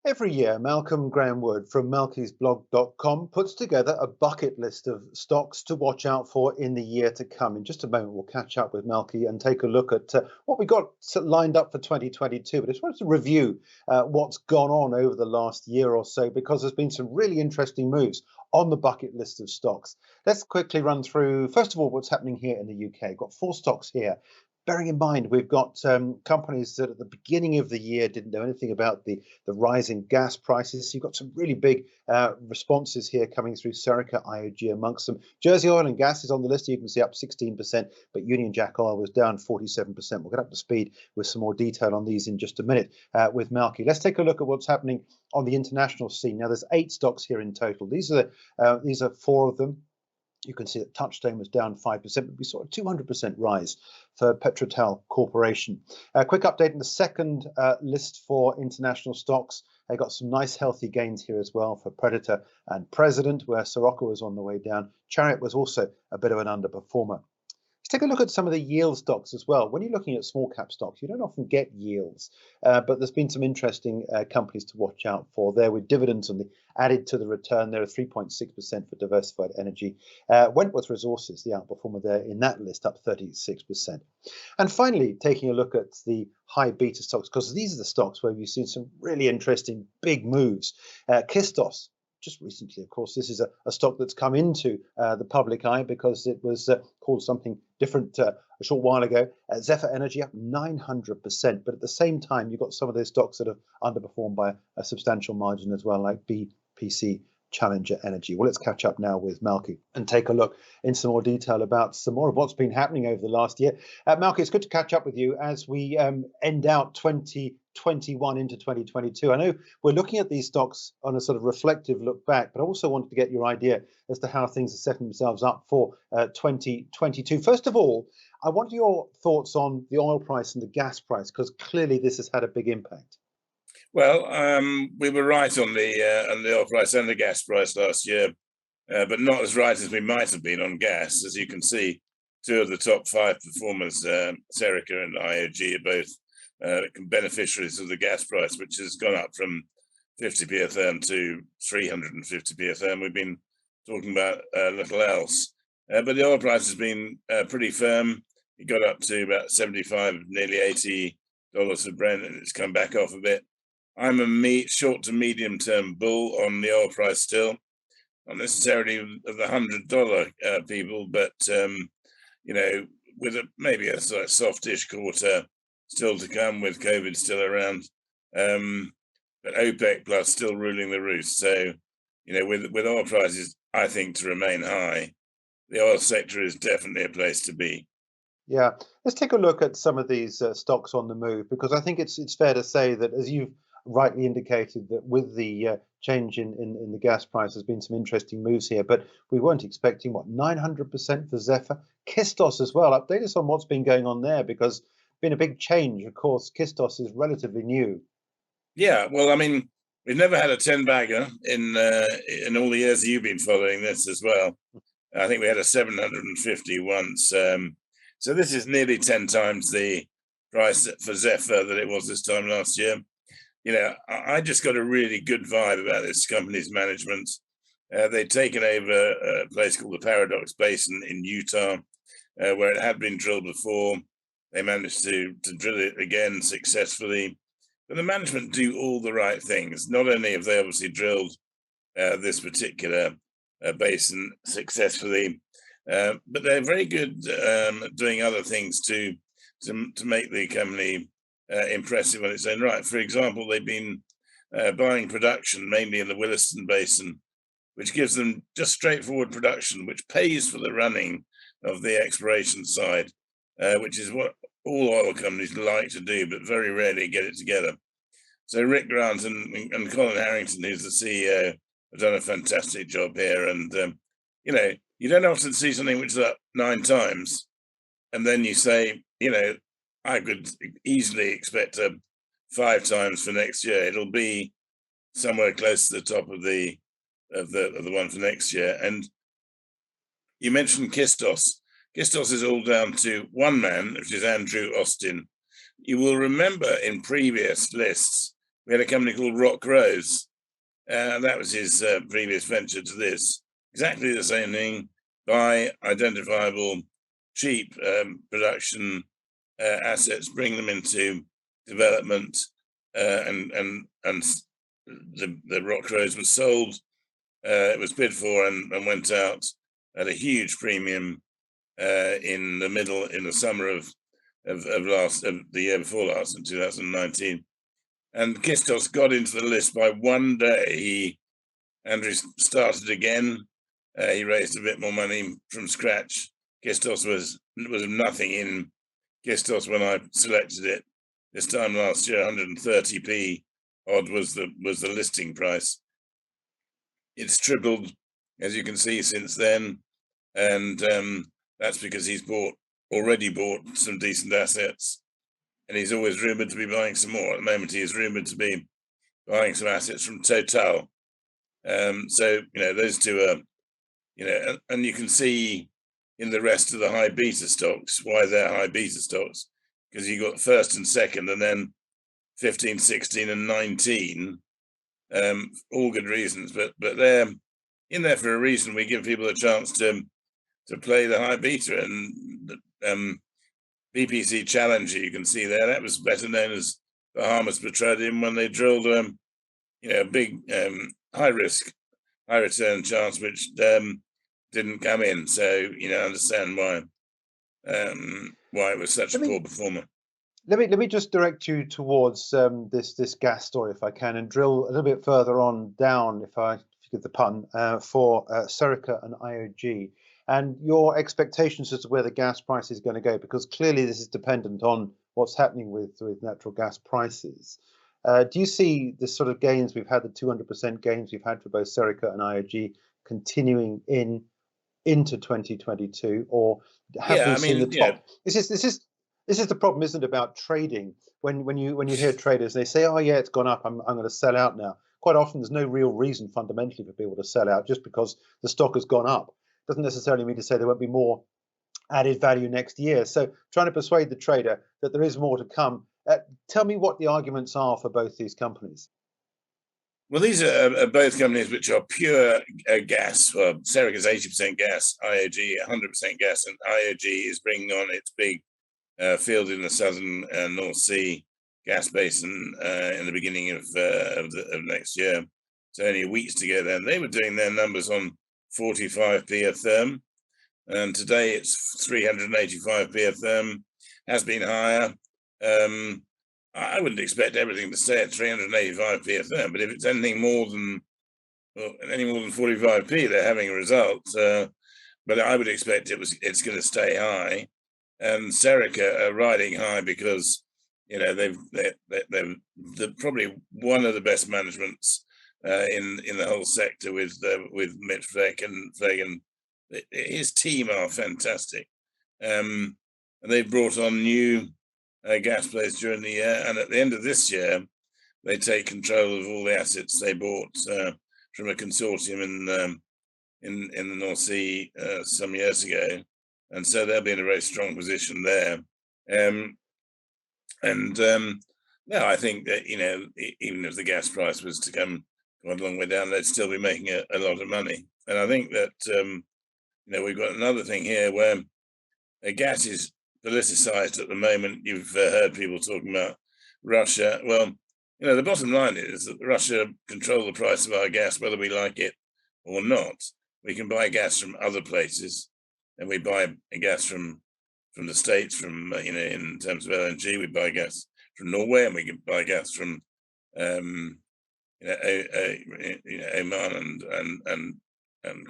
Every year, Malcolm Graham Wood from malkysblog.com puts together a bucket list of stocks to watch out for in the year to come. In just a moment, we'll catch up with Malky and take a look at what we got lined up for 2022. But I just wanted to review what's gone on over the last year or so, because there's been some really interesting moves on the bucket list of stocks. Let's quickly run through, first of all, what's happening here in the UK. Got four stocks here. Bearing in mind, we've got companies that at the beginning of the year didn't know anything about the rising gas prices. So you've got some really big responses here coming through. Serica, IOG amongst them. Jersey Oil and Gas is on the list. You can see up 16%, but Union Jack Oil was down 47%. We'll get up to speed with some more detail on these in just a minute with Malky. Let's take a look at what's happening on the international scene. Now, there's 8 stocks here in total. These are 4 of them. You can see that Touchstone was down 5%, but we saw a 200% rise for Petrotel Corporation. A quick update on the second list for international stocks. They got some nice healthy gains here as well for Predator and President, where Serica was on the way down. Chariot was also a bit of an underperformer. Let's take a look at some of the yield stocks as well. When you're looking at small cap stocks, you don't often get yields, but there's been some interesting companies to watch out for there with dividends on the added to the return. There are 3.6% for diversified energy. Wentworth Resources, the outperformer there in that list, up 36%. And finally, taking a look at the high beta stocks, because these are the stocks where we've seen some really interesting big moves. Kistos. Just recently, of course, this is a stock that's come into the public eye because it was called something different a short while ago. Zephyr Energy up 900%, but at the same time, you've got some of those stocks that have underperformed by a substantial margin as well, like BPC Challenger Energy. Well, let's catch up now with Malky and take a look in some more detail about some more of what's been happening over the last year. Malky, it's good to catch up with you as we end out 2021 into 2022. I know we're looking at these stocks on a sort of reflective look back, but I also wanted to get your idea as to how things are setting themselves up for 2022. First of all, I want your thoughts on the oil price and the gas price, because clearly this has had a big impact. Well, we were right on the oil price and the gas price last year, but not as right as we might have been on gas. As you can see, 2 of the top 5 performers, Serica and IOG, are both beneficiaries of the gas price, which has gone up from 50p a therm to 350p a therm. We've been talking about little else, but the oil price has been pretty firm. It got up to about 75, nearly $80 for Brent, and it's come back off a bit. I'm a short to medium term bull on the oil price still, not necessarily of the $100 people, but with maybe a sort of softish quarter still to come with COVID still around, but OPEC plus still ruling the roost. So, with oil prices, I think, to remain high, the oil sector is definitely a place to be. Yeah, let's take a look at some of these stocks on the move, because I think it's fair to say that, as you've rightly indicated, that with the change in the gas price, there's been some interesting moves here, but we weren't expecting, 900% for Zephyr. Kistos as well. Update us on what's been going on there, because it's been a big change. Of course, Kistos is relatively new. Yeah, well, I mean, we've never had a 10-bagger in all the years you've been following this as well. I think we had a 750 once. So this is nearly 10 times the price for Zephyr that it was this time last year. I just got a really good vibe about this company's management. They'd taken over a place called the Paradox Basin in Utah, where it had been drilled before. They managed to drill it again successfully. But the management do all the right things. Not only have they obviously drilled this particular basin successfully, but they're very good at doing other things to make the company impressive on its own right. For example, they've been buying production mainly in the Williston Basin, which gives them just straightforward production, which pays for the running of the exploration side, which is what all oil companies like to do, but very rarely get it together. So Rick Grant and Colin Harrington, who's the CEO, have done a fantastic job here. And, you don't often see something which is up 9 times, and then you say, I could easily expect 5 times for next year. It'll be somewhere close to the top of the one for next year. And you mentioned Kistos. Kistos is all down to one man, which is Andrew Austin. You will remember in previous lists, we had a company called Rock Rose. That was his previous venture to this. Exactly the same thing, buy identifiable, cheap production assets, bring them into development, and the Rock Rose was sold. It was bid for and went out at a huge premium in the summer of the year before last, in 2019. And Kistos got into the list by one day. Andrew started again. He raised a bit more money from scratch. Kistos was nothing in Kistos when I selected it. This time last year, 130p odd was the listing price. It's tripled, as you can see, since then, and that's because he's already bought some decent assets, and he's always rumored to be buying some more. At the moment, he is rumored to be buying some assets from Total. So those two are, and you can see in the rest of the high beta stocks why they're high beta stocks, because you got first and second, and then 15, 16, and 19. All good reasons, but they're in there for a reason. We give people a chance to play the high beta, and BPC Challenger, you can see there, that was better known as Bahamas Petroleum when they drilled a big high risk, high return chance which didn't come in. So understand why it was such a poor performer. Let me just direct you towards this gas story, if I can, and drill a little bit further on down, if you get the pun, for Serica and IOG, and your expectations as to where the gas price is going to go, because clearly this is dependent on what's happening with natural gas prices. Do you see the sort of gains we've had, the 200% gains we've had for both Serica and IOG, continuing into 2022, or have we seen the top? This is the problem, isn't it, about trading? When you hear traders, they say, "Oh yeah, it's gone up. I'm going to sell out now." Quite often, there's no real reason fundamentally for people to sell out. Just because the stock has gone up doesn't necessarily mean to say there won't be more added value next year. So, trying to persuade the trader that there is more to come. Tell me what the arguments are for both these companies. Well, these are both companies which are pure gas. Well, Serica is 80% gas, IOG 100% gas, and IOG is bringing on its big field in the southern North Sea gas basin in the beginning of next year. So only weeks to go there. And they were doing their numbers on 45p a therm, and today it's 385p a therm. Has been higher. I wouldn't expect everything to stay at 385p a therm, but if it's anything more than 45p, they're having a result. But I would expect it's going to stay high. And Serica are riding high because they're probably one of the best managements in the whole sector with Mitch Fagan. His team are fantastic, and they've brought on new gas plays during the year, and at the end of this year, they take control of all the assets they bought from a consortium in the North Sea some years ago. And so they'll be in a very strong position there. No, I think that, even if the gas price was to come quite a long way down, they'd still be making a lot of money. And I think that, we've got another thing here where gas is politicized at the moment. You've heard people talking about Russia. Well, the bottom line is that Russia control the price of our gas, whether we like it or not. We can buy gas from other places. And we buy gas from the States, from in terms of LNG, we buy gas from Norway, and we can buy gas from Oman and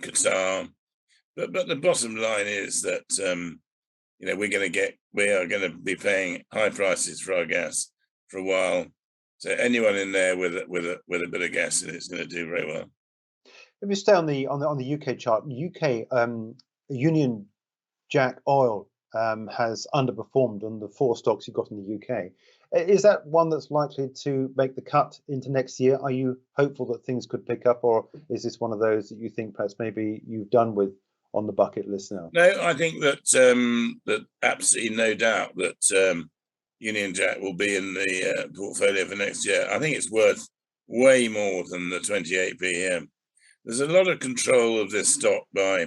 Qatar. But the bottom line is that we are going to be paying high prices for our gas for a while. So anyone in there with a bit of gas in it is going to do very well. Let me stay on the UK chart. UK Union Jack Oil has underperformed on the 4 stocks you've got in the UK. Is that one that's likely to make the cut into next year? Are you hopeful that things could pick up, or is this one of those that you think perhaps maybe you've done with on the bucket list now? No, I think that that absolutely no doubt that Union Jack will be in the portfolio for next year, I think it's worth way more than the 28p here. There's a lot of control of this stock by,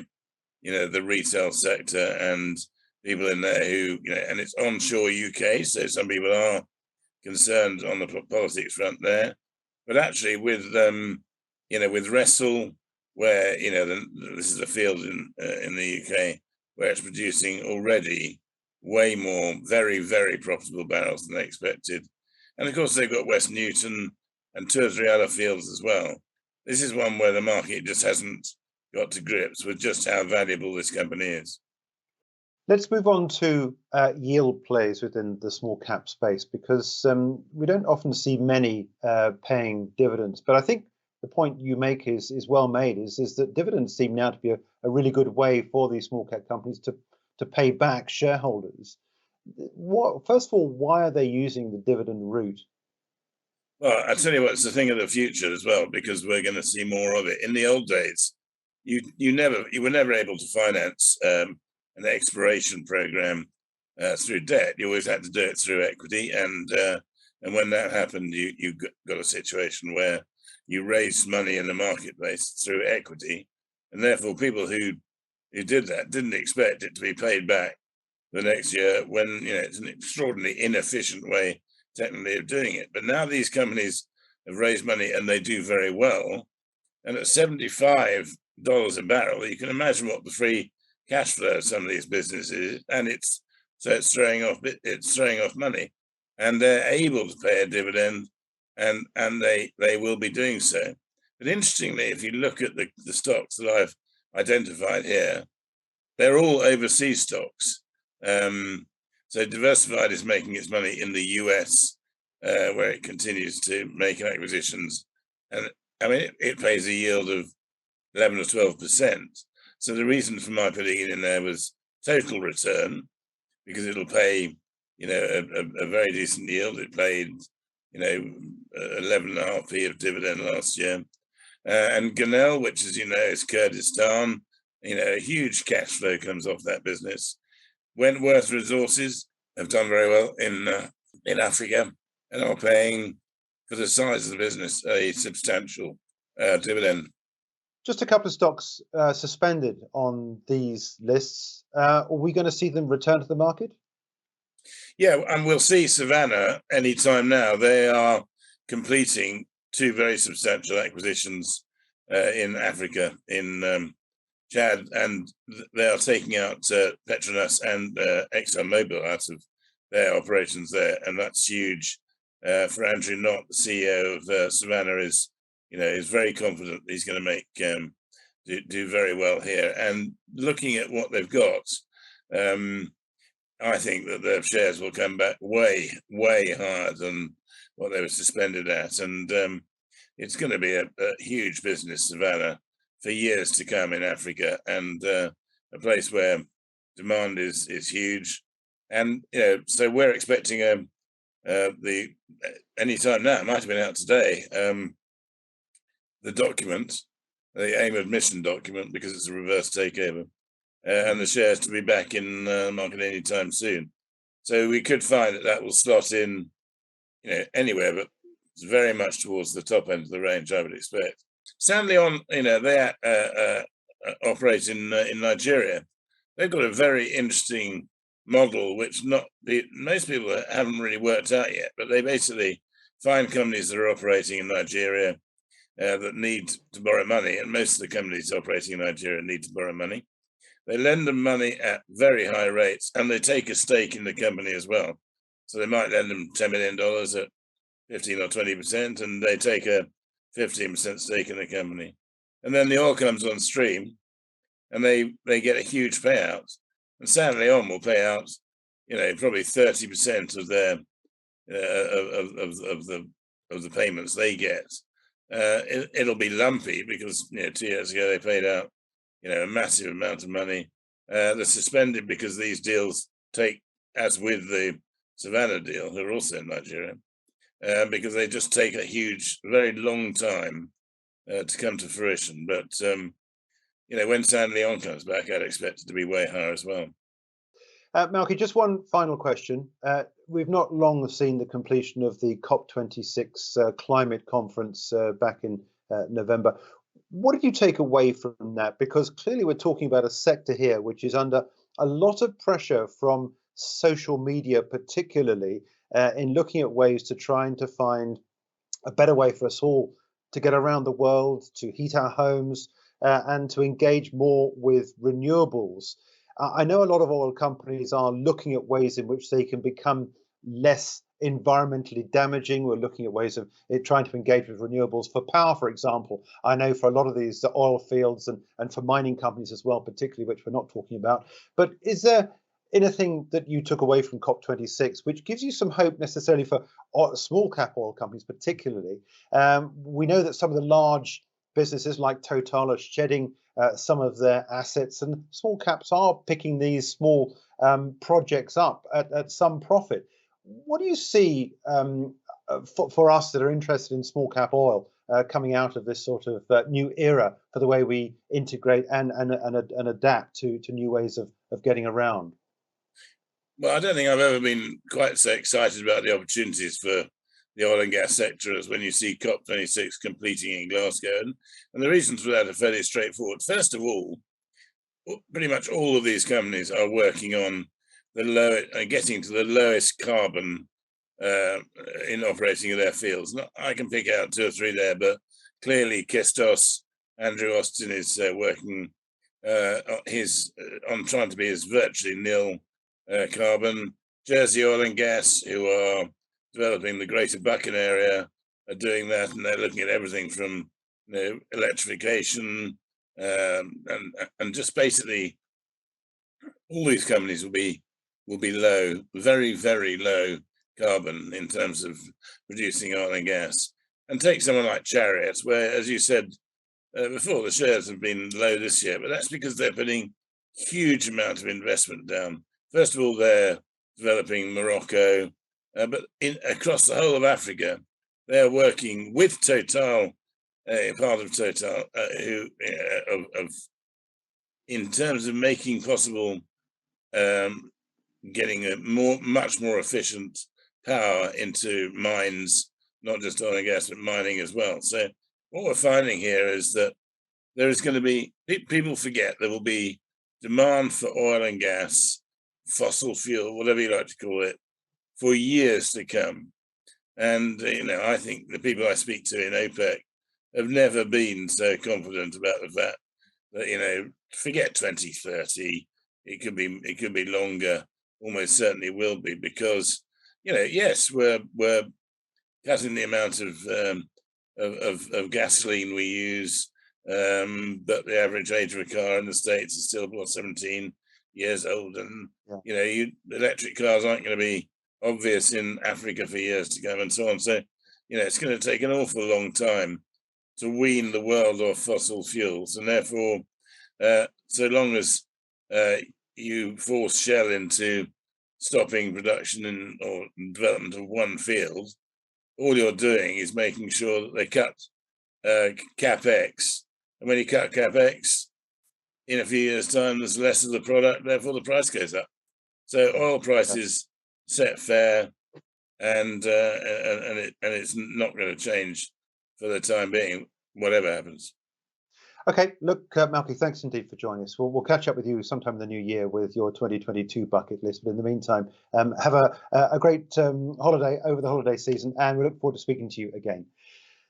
the retail sector and people in there who, and it's onshore UK, so some people are concerned on the politics front there. But actually, with with Wrestle, where this is a field in the UK where it's producing already way more very, very profitable barrels than they expected, and of course they've got West Newton and 2 or 3 other fields as well. This is one where the market just hasn't got to grips with just how valuable this company is. Let's move on to yield plays within the small cap space, because we don't often see many paying dividends. But I think the point you make is well made, is that dividends seem now to be a really good way for these small cap companies to pay back shareholders. First of all, why are they using the dividend route? Well, I tell you what, it's the thing of the future as well, because we're going to see more of it. In the old days, you were never able to finance an exploration program through debt. You always had to do it through equity, and when that happened, you got a situation where you raised money in the marketplace through equity, and therefore people who did that didn't expect it to be paid back the next year, when it's an extraordinarily inefficient way technically of doing it. But now these companies have raised money and they do very well, and at $75 a barrel, you can imagine what the free cash flow of some of these businesses, and it's throwing off money, and they're able to pay a dividend, and they will be doing so. But interestingly, if you look at the stocks that I've identified here, they're all overseas stocks. So Diversified is making its money in the US, where it continues to make acquisitions, and I mean it pays a yield of 11 or 12%. So the reason for my putting it in there was total return, because it'll pay, a very decent yield. It paid, 11.5p of dividend last year. And GENL, which, as you know, is Kurdistan, a huge cash flow comes off that business. Wentworth Resources have done very well in Africa, and are paying, for the size of the business, a substantial dividend. Just a couple of stocks suspended on these lists. Are we going to see them return to the market? Yeah, and we'll see Savannah anytime now. They are completing 2 very substantial acquisitions in Africa, in Chad, and they are taking out Petronas and ExxonMobil out of their operations there, and that's huge. For Andrew Knott, the CEO of Savannah, is very confident he's going to make do very well here. And looking at what they've got, I think that their shares will come back way, way higher than what they were suspended at, and it's going to be a huge business, Savannah, for years to come in Africa, and a place where demand is huge. And so we're expecting anytime now. It might have been out today. The document, the AIM admission document, because it's a reverse takeover, and the shares to be back in the market anytime soon. So we could find that will slot in, anywhere, but it's very much towards the top end of the range, I would expect. Sandleon, they operate in Nigeria. They've got a very interesting model, which most people haven't really worked out yet, but they basically find companies that are operating in Nigeria that need to borrow money, and most of the companies operating in Nigeria need to borrow money. They lend them money at very high rates, and they take a stake in the company as well. So they might lend them $10 million at 15 or 20%, and they take a 15% stake in the company. And then the oil comes on stream, and they get a huge payout. And Sandleon will pay out, probably 30% of their of the payments they get. It'll be lumpy because 2 years ago they paid out a massive amount of money. They're suspended because these deals take, as with the Savannah deal, who are also in Nigeria, because they just take a very long time to come to fruition. But when Sandleon comes back, I'd expect it to be way higher as well. Malcy, just one final question. we've not long seen the completion of the COP26 climate conference back in November. What did you take away from that? Because clearly we're talking about a sector here which is under a lot of pressure from social media, particularly in looking at ways to trying to find a better way for us all to get around the world, to heat our homes, and to engage more with renewables. I know a lot of oil companies are looking at ways in which they can become less environmentally damaging. We're looking at ways of trying to engage with renewables for power, for example. I know for a lot of these oil fields and for mining companies as well, particularly, which we're not talking about. But is there anything that you took away from COP26 which gives you some hope necessarily for small cap oil companies particularly? We know that some of the large businesses like Total are shedding some of their assets, and small caps are picking these small projects up at some profit. What do you see for us that are interested in small cap oil coming out of this sort of new era for the way we integrate and adapt to new ways of getting around? Well, I don't think I've ever been quite so excited about the opportunities for the oil and gas sector as when you see COP26 completing in Glasgow. And the reasons for that are fairly straightforward. First of all, pretty much all of these companies are working on getting to the lowest carbon in operating of their fields. I can pick out 2 or 3 there, but clearly Kistos, Andrew Austin is working on trying to be as virtually nil carbon. Jersey Oil and Gas, who are developing the Greater Buchan area, are doing that, and they're looking at everything from electrification and just basically all these companies will be low, very, very low carbon in terms of producing oil and gas. And take someone like Chariot, where, as you said before, the shares have been low this year, but that's because they're putting huge amount of investment down. First of all, they're developing Morocco, but across the whole of Africa, they're working with Total, part of Total, in terms of making possible getting a much more efficient power into mines, not just oil and gas, but mining as well. So what we're finding here is that there is going to be, people forget there will be demand for oil and gas, fossil fuel, whatever you like to call it, for years to come. And, I think the people I speak to in OPEC have never been so confident about the fact that, forget 2030, it could be longer, almost certainly will be, because, yes, we're cutting the amount of gasoline we use, but the average age of a car in the States is still about 17 years old, and electric cars aren't going to be obvious in Africa for years to come, and so on. So, it's going to take an awful long time to wean the world off fossil fuels, and therefore, so long as you force Shell into stopping production or development of one field, all you're doing is making sure that they cut capex, and when you cut capex, in a few years' time, there's less of the product, therefore the price goes up. So oil prices set fair, and it's not going to change for the time being, whatever happens. Okay, look, Malcy, thanks indeed for joining us. We'll catch up with you sometime in the new year with your 2022 bucket list. But in the meantime, have a great holiday over the holiday season, and we look forward to speaking to you again.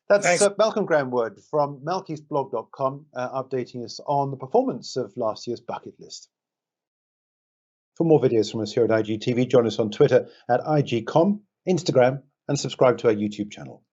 That's Malcolm Grahamwood from malkysblog.com updating us on the performance of last year's bucket list. For more videos from us here at IGTV, join us on Twitter at IGCom, Instagram, and subscribe to our YouTube channel.